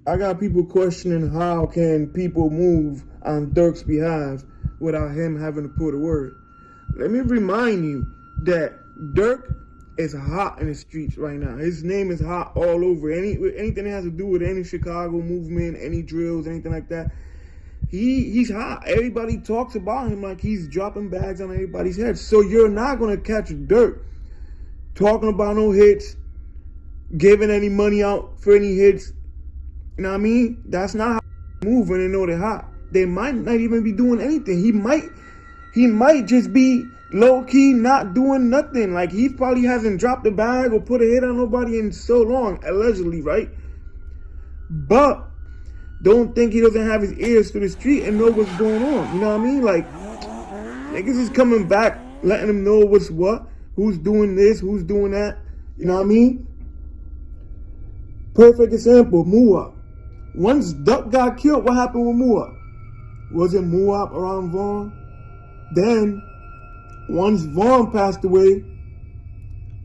I got people questioning how can people move on Dirk's behalf without him having to put a word. Let me remind you that Dirk is hot in the streets right now. His name is hot all over. Anything that has to do with any Chicago movement, any drills, anything like that. He's hot. Everybody talks about him like he's dropping bags on everybody's head. So you're not gonna catch Dirk talking about no hits, giving any money out for any hits. You know what I mean? That's not how they move when they know they're hot. They might not even be doing anything. He might just be low-key not doing nothing. Like, he probably hasn't dropped a bag or put a hit on nobody in so long, allegedly, right? But don't think he doesn't have his ears to the street and know what's going on. You know what I mean? Like, niggas is coming back, letting them know what's what, who's doing this, who's doing that. You know what I mean? Perfect example, Muwop. Once Duck got killed, what happened with Muwop? Was it Muwop around Vaughn? Then, once Vaughn passed away,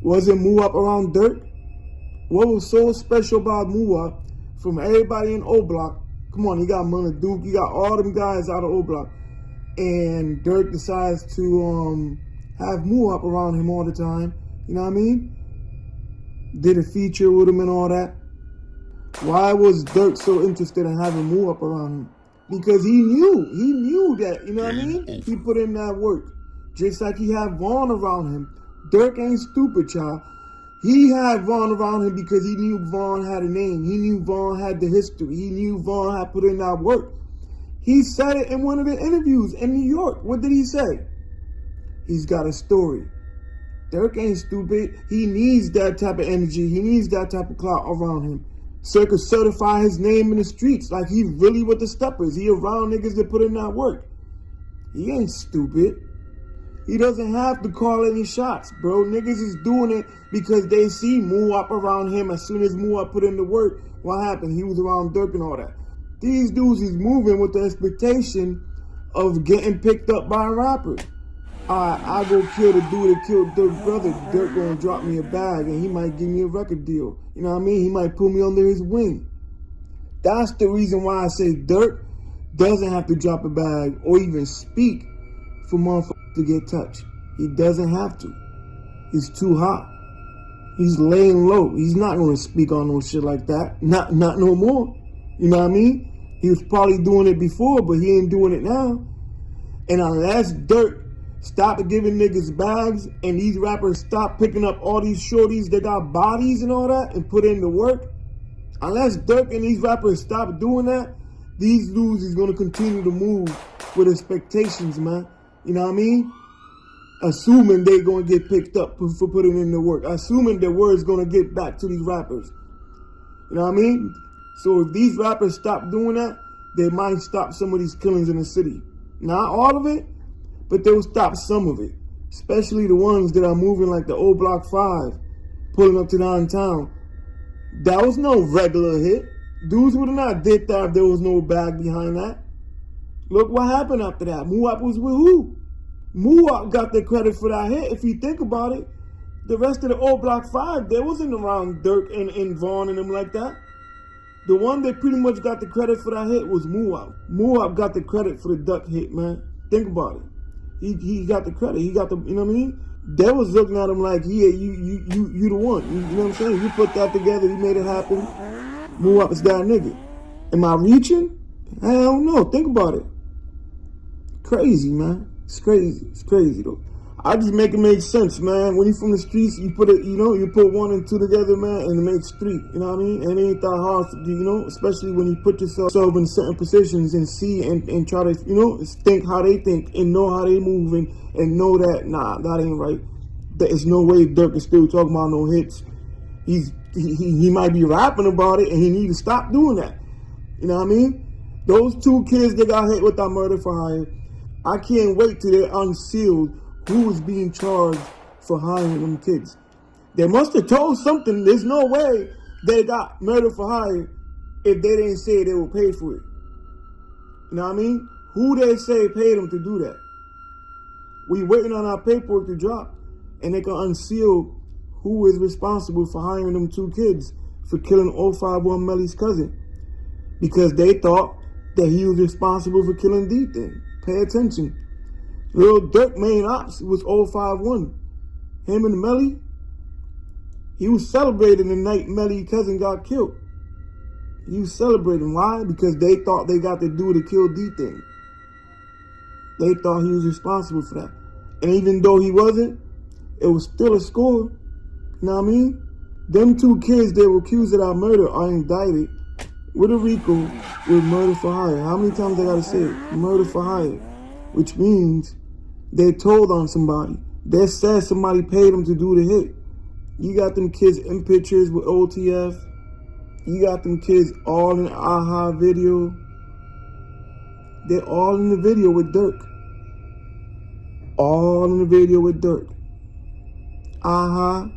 was it Muwop around Dirk? What was so special about Muwop from everybody in oblock? Come on, you got Duke, you got all them guys out of oblock. And Dirk decides to have Muwop around him all the time. You know what I mean? Did a feature with him and all that. Why was Dirk so interested in having Muwop around him? Because he knew that, you know what I mean? He put in that work. Just like he had Vaughn around him. Dirk ain't stupid, child. He had Vaughn around him because he knew Vaughn had a name. He knew Vaughn had the history. He knew Vaughn had put in that work. He said it in one of the interviews in New York. What did he say? He's got a story. Dirk ain't stupid. He needs that type of energy. He needs that type of clout around him. So he could certify his name in the streets like he really with the steppers. He around niggas that put in that work. He ain't stupid. He doesn't have to call any shots, bro. Niggas is doing it because they see Muwop around him. As soon as Muwop put in the work, what happened? He was around Dirk and all that. These dudes is moving with the expectation of getting picked up by a rapper. I go kill the dude that killed Dirk's brother. Dirk gonna drop me a bag and he might give me a record deal. You know what I mean? He might pull me under his wing. That's the reason why I say Dirk doesn't have to drop a bag or even speak for motherfuckers to get touched. He doesn't have to. He's too hot. He's laying low. He's not gonna speak on no shit like that. Not no more. You know what I mean? He was probably doing it before, but he ain't doing it now. And unless Dirk stop giving niggas bags and these rappers stop picking up all these shorties that got bodies and all that and put in the work, unless Dirk and these rappers stop doing that, these dudes is gonna continue to move with expectations, man. You know what I mean? Assuming they gonna get picked up for putting in the work. Assuming their word's gonna get back to these rappers. You know what I mean? So if these rappers stop doing that, they might stop some of these killings in the city. Not all of it, but they will stop some of it. Especially the ones that are moving like the old Block 5, pulling up to downtown. That was no regular hit. Dudes would have not did that if there was no bag behind that. Look what happened after that. Muwop was with who? Muwop got the credit for that hit. If you think about it, the rest of the old Block 5, they wasn't around Dirk and Vaughn and them like that. The one that pretty much got the credit for that hit was Muwop. Muwop got the credit for the Duck hit, man. Think about it. He got the credit. He got the, you know what I mean? They was looking at him like, yeah, you the one. You know what I'm saying? You put that together, you made it happen. Muwop is that nigga. Am I reaching? I don't know. Think about it. Crazy, man. It's crazy. It's crazy though. I just make it make sense, man. When you from the streets, you put it, you put 1 and 2 together, man, and it makes 3. You know what I mean? And it ain't that hard to do, especially when you put yourself in certain positions and see and try to, think how they think and know how they move and know that, nah, that ain't right. There's no way Dirk is still talking about no hits. He might be rapping about it and he need to stop doing that. You know what I mean? Those 2 kids that got hit with that murder for hire, I can't wait till they're unsealed who was being charged for hiring them kids. They must have told something. There's no way they got murder for hire if they didn't say they were paid for it. You know what I mean? Who they say paid them to do that? We waiting on our paperwork to drop and they can unseal who is responsible for hiring them 2 kids for killing 051 Melly's cousin. because they thought that he was responsible for killing D-Thing. Pay attention. Lil Durk main ops was 051. Him and Melly, he was celebrating the night Melly's cousin got killed. He was celebrating. Why? Because they thought they got the dude to kill D-Thing. They thought he was responsible for that. And even though he wasn't, it was still a score. You know what I mean? Them two kids that were accused of that murder are indicted with a RICO with murder for hire. How many times I gotta say it? Murder for hire. Which means they told on somebody. They said somebody paid them to do the hit. You got them kids in pictures with OTF. You got them kids all in the AHA video. They're all in the video with Dirk. All in the video with Dirk. AHA,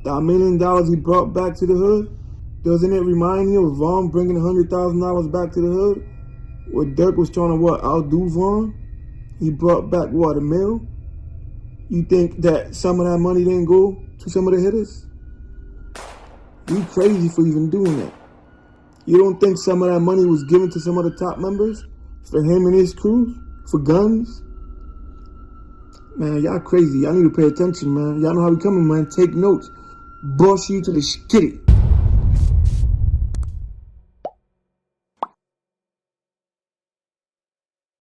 that $1 million he brought back to the hood. Doesn't it remind you of Vaughn bringing $100,000 back to the hood? What Dirk was trying to what, outdo Vaughn? He brought back what, $1 million? You think that some of that money didn't go to some of the hitters? You crazy for even doing that. You don't think some of that money was given to some of the top members? For him and his crew? For guns? Man, y'all crazy. Y'all need to pay attention, man. Y'all know how we coming, man. Take notes. Boss you to the skitty.